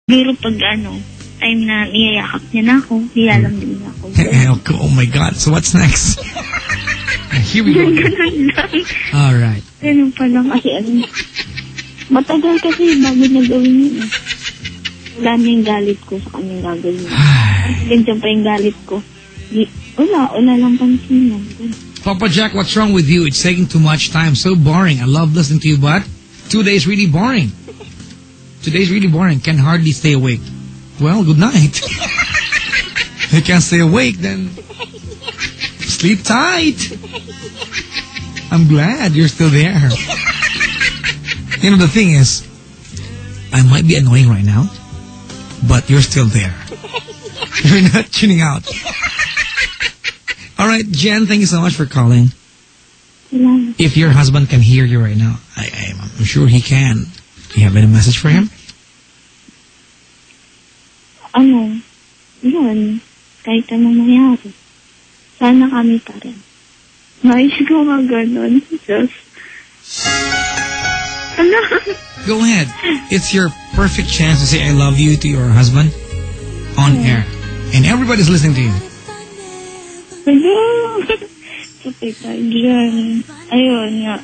Siguro pag time na niyayakap niya na ako, nilalambing niya ako. Oh my God. So what's next? Here we go. Ganun lang. Alright. Ganun pa lang kasi matagal kasi bago na gawin yun. Wala na yung galit ko sa kanyang gagawin. Ganyan pa yung galit ko. Wala lang pansin yan. Papa Jack, what's wrong with you? It's taking too much time. So boring. I love listening to you, but today is really boring. Today's really boring. Can hardly stay awake. Well, good night. If you can't stay awake, then sleep tight. I'm glad you're still there. You know, the thing is, I might be annoying right now, but you're still there. You're not tuning out. All right, Jen, thank you so much for calling. Yeah. If your husband can hear you right now, I'm sure he can. Do you have any message for him? Yun. Kahit anong mangyari. Sana kami pa rin. Nais ko nga ganun. Just... Go ahead. It's your perfect chance to say I love you to your husband on air. And everybody's listening to you. Sapay tayo dyan. Ayun nga.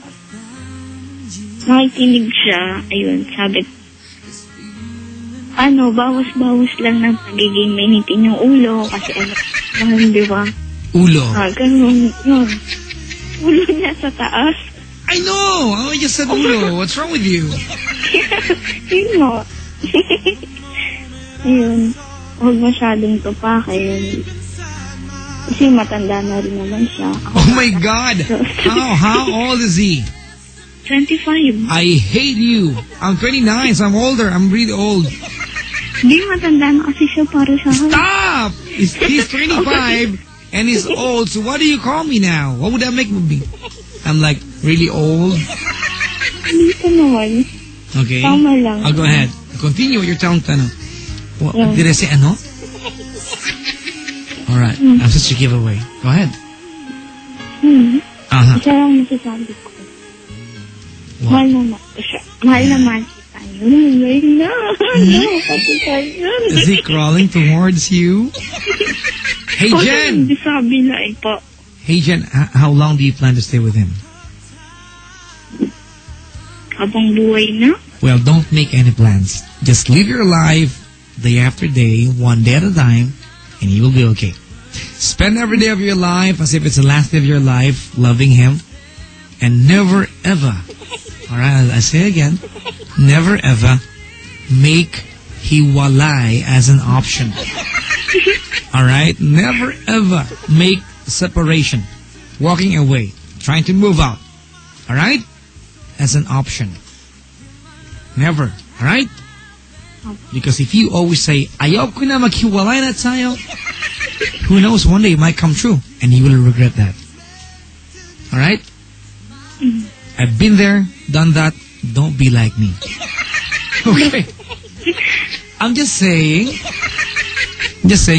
Nakikinig siya. Ayun, sabi bawas-bawas lang ng pagiging mainitin yung ulo kasi di ba? Ulo? Ganun, yun. Ulo niya sa taas. I know! I just said ulo. What's wrong with you? Yun mo. Ayun. Huwag masyadong tupakin. Kasi matanda na rin naman siya. Oh my God! How old is he? 25. I hate you. I'm 29, so I'm older. I'm really old. Hindi, matanda na kasi siya para sa akin. Stop! He's 25 and he's old, so what do you call me now? What would that make me be? I'm like, really old? Hindi ko naman. Okay. Tama lang. I'll go ahead. Continue what you're telling me. Well, yeah. Did I say ano? Alright, I'm such a giveaway. Go ahead. Isa lang masasabi ko. Mahal naman siya. Mahal naman siya. Is he crawling towards you? Hey, Jen! Hey, Jen, how long do you plan to stay with him? Habang buhay na. Well, don't make any plans. Just live your life day after day, one day at a time, and you will be okay. Spend every day of your life as if it's the last day of your life, loving him, and never ever, alright, I say again, never ever make hiwalay as an option. Alright? Never ever make separation, walking away, trying to move out, alright, as an option. Never, alright? Because if you always say, ayaw ko na maghiwalay na tayo, who knows, one day it might come true and you will regret that. Alright? I've been there, done that. Don't be like me. Okay. I'm just saying,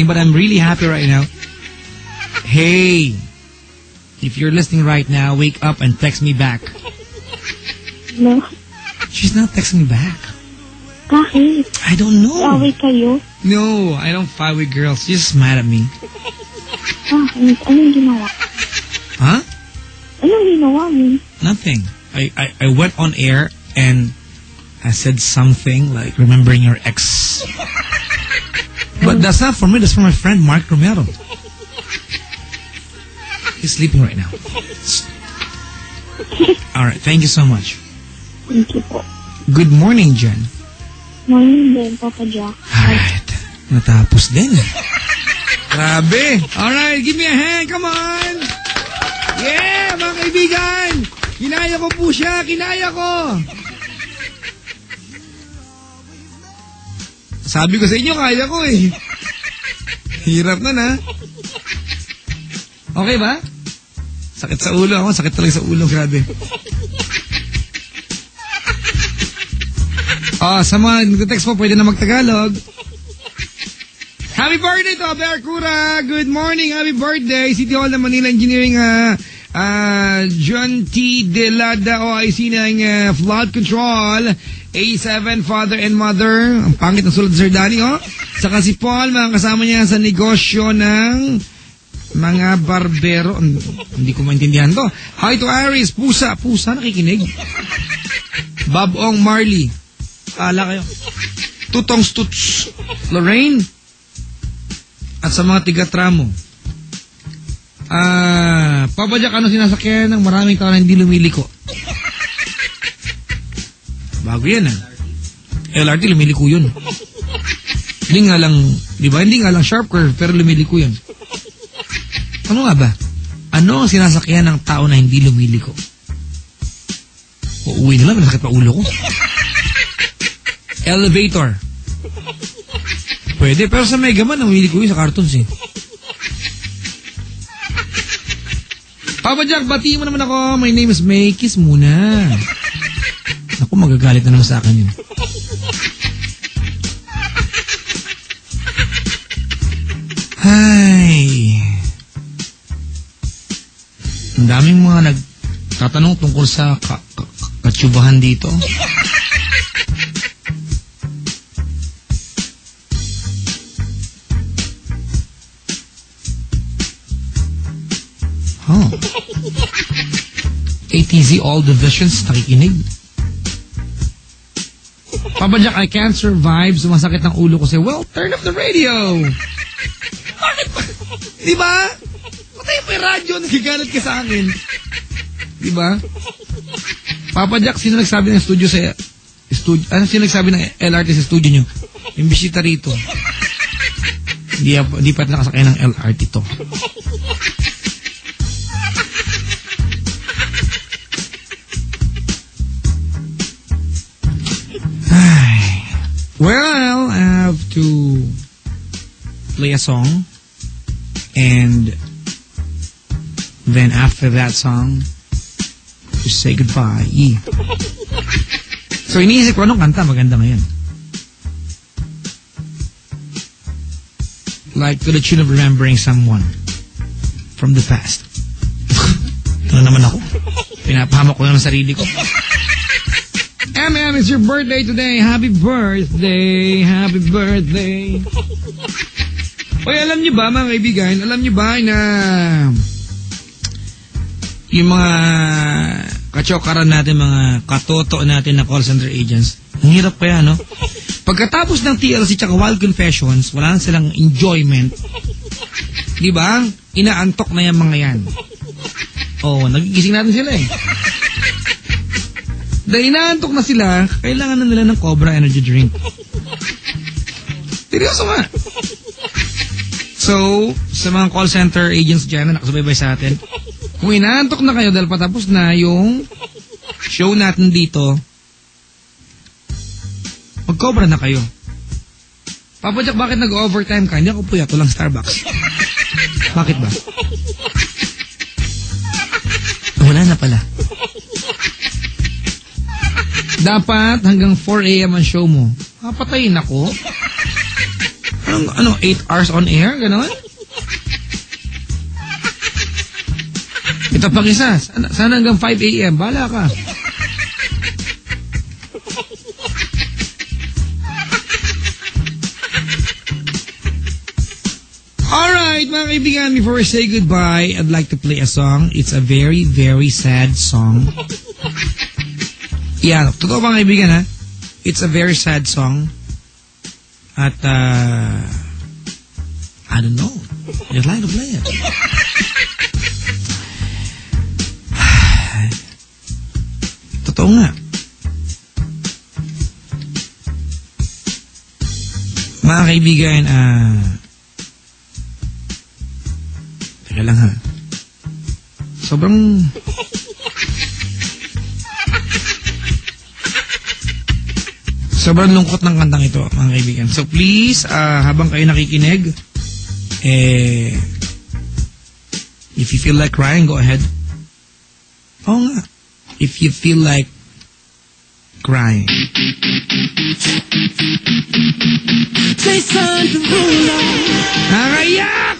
but I'm really happy right now. Hey, if you're listening right now, wake up and text me back. No. She's not texting me back. Bakit? I don't know. Away kayo? No, I don't fight with girls. She's just mad at me. Anong ginawa? Huh? Anong ginawa mo? Nothing. I went on air and I said something like remembering your ex. But that's not for me. That's for my friend Mark Romero. He's sleeping right now. All right. Thank you so much. Thank you po. Good morning, Jen. Morning din, Papa Jack. Alright. Natapos din. Grabe. Alright, give me a hand. Come on. Yeah, mga kaibigan. Kinaya ko po siya. Kinaya ko. Sabi ko sa inyo, kaya ko eh. Hirap na. Okay ba? Sakit sa ulo ako. Sakit talaga sa ulo. Grabe. Sa mga nag-text po, pwede na magtagalog. Happy birthday to Abercura! Good morning, happy birthday! City Hall ng Manila Engineering, John T. De La OIC ng flood control. A7, Father and Mother. Ang pangit ng sulat Sir Danny, oh. Saka si Paul, mga kasama niya sa negosyo ng mga barbero. Hindi ko maintindihan to. Hi to Aris, Pusa, nakikinig. Bob Ong Marley. Kala kayo. Tutong Stutz, Lorraine. At sa mga tiga-tramo. Papa Jack, ano sinasakyan ng maraming tao na hindi lumiliko? Bago yan, LRT, lumiliko yun. Hindi nga lang, di ba? Hindi nga lang sharp curve, pero lumiliko yun. Ano nga ba? Ano ang sinasakyan ng tao na hindi lumiliko? Uuwi na lang, nasakit pa ulo ko. Elevator. Pwede, pero sa Mega Man, lumiliko yun sa cartoons eh. Papa Jack, batiin mo naman ako. My name is May. Kiss muna. Ako, magagalit na naman sa akin yun. Ay. Ang daming mga nagtatanong tungkol sa katsubahan dito. Oh. ATZ all divisions, nakikinig. Papa Jack, I can't survive. Sumasakit ng ulo ko. Say, well, turn off the radio. Bakit ba? Diba? Patay pa yung radyo. Nagiganat ka sa akin. Diba? Papa Jack, sino nagsabi ng studio sa... sino nagsabi ng LRT sa studio nyo? Yung bisita rito. Di pa nakasakay ng LRT to. Well, I have to play a song, and then after that song, to say goodbye. So, iniisip ko, anong kanta maganda ngayon? Like, to the tune of remembering someone from the past. Ito na naman ako. Pinapahamak ko naman sarili ko. It's your birthday today. Happy birthday. Happy birthday. Oy, alam niyo ba mga kaibigan, alam niyo ba na yung mga kachokaran natin, mga katoto natin na call center agents, ang hirap kaya, no? Pagkatapos ng TLC tsaka Wild Confessions, wala na silang enjoyment. Di ba? Inaantok na yung mga yan. Oh, nagigising natin sila eh. Dahil inaantok na sila, kailangan na nila ng Cobra Energy Drink. Seryoso nga. So, sa mga call center agents dyan na nakasubaybay sa atin, kung inaantok na kayo dahil patapos na yung show natin dito, mag-Cobra na kayo. Papa Jack, bakit nag-overtime ka? Hindi ako puyat, walang Starbucks. Bakit ba? Wala na pala. Dapat hanggang 4 a.m. ang show mo. Patayin ako. Ano, 8 hours on air? Ganon? Ito pang isa. Sana hanggang 5 a.m. Bala ka. Alright, mga kaibigan, before we say goodbye, I'd like to play a song. It's a very, very sad song. Yeah, totoo mga kaibigan, ha? It's a very sad song. At, I don't know. I'd like to play it. Totoo nga. Mga kaibigan, teka lang ha. Sobrang lungkot ng kantang ito, mga kaibigan. So please, habang kayo nakikinig, if you feel like crying, go ahead. Oo nga. If you feel like crying. Say something. Nakaiyak!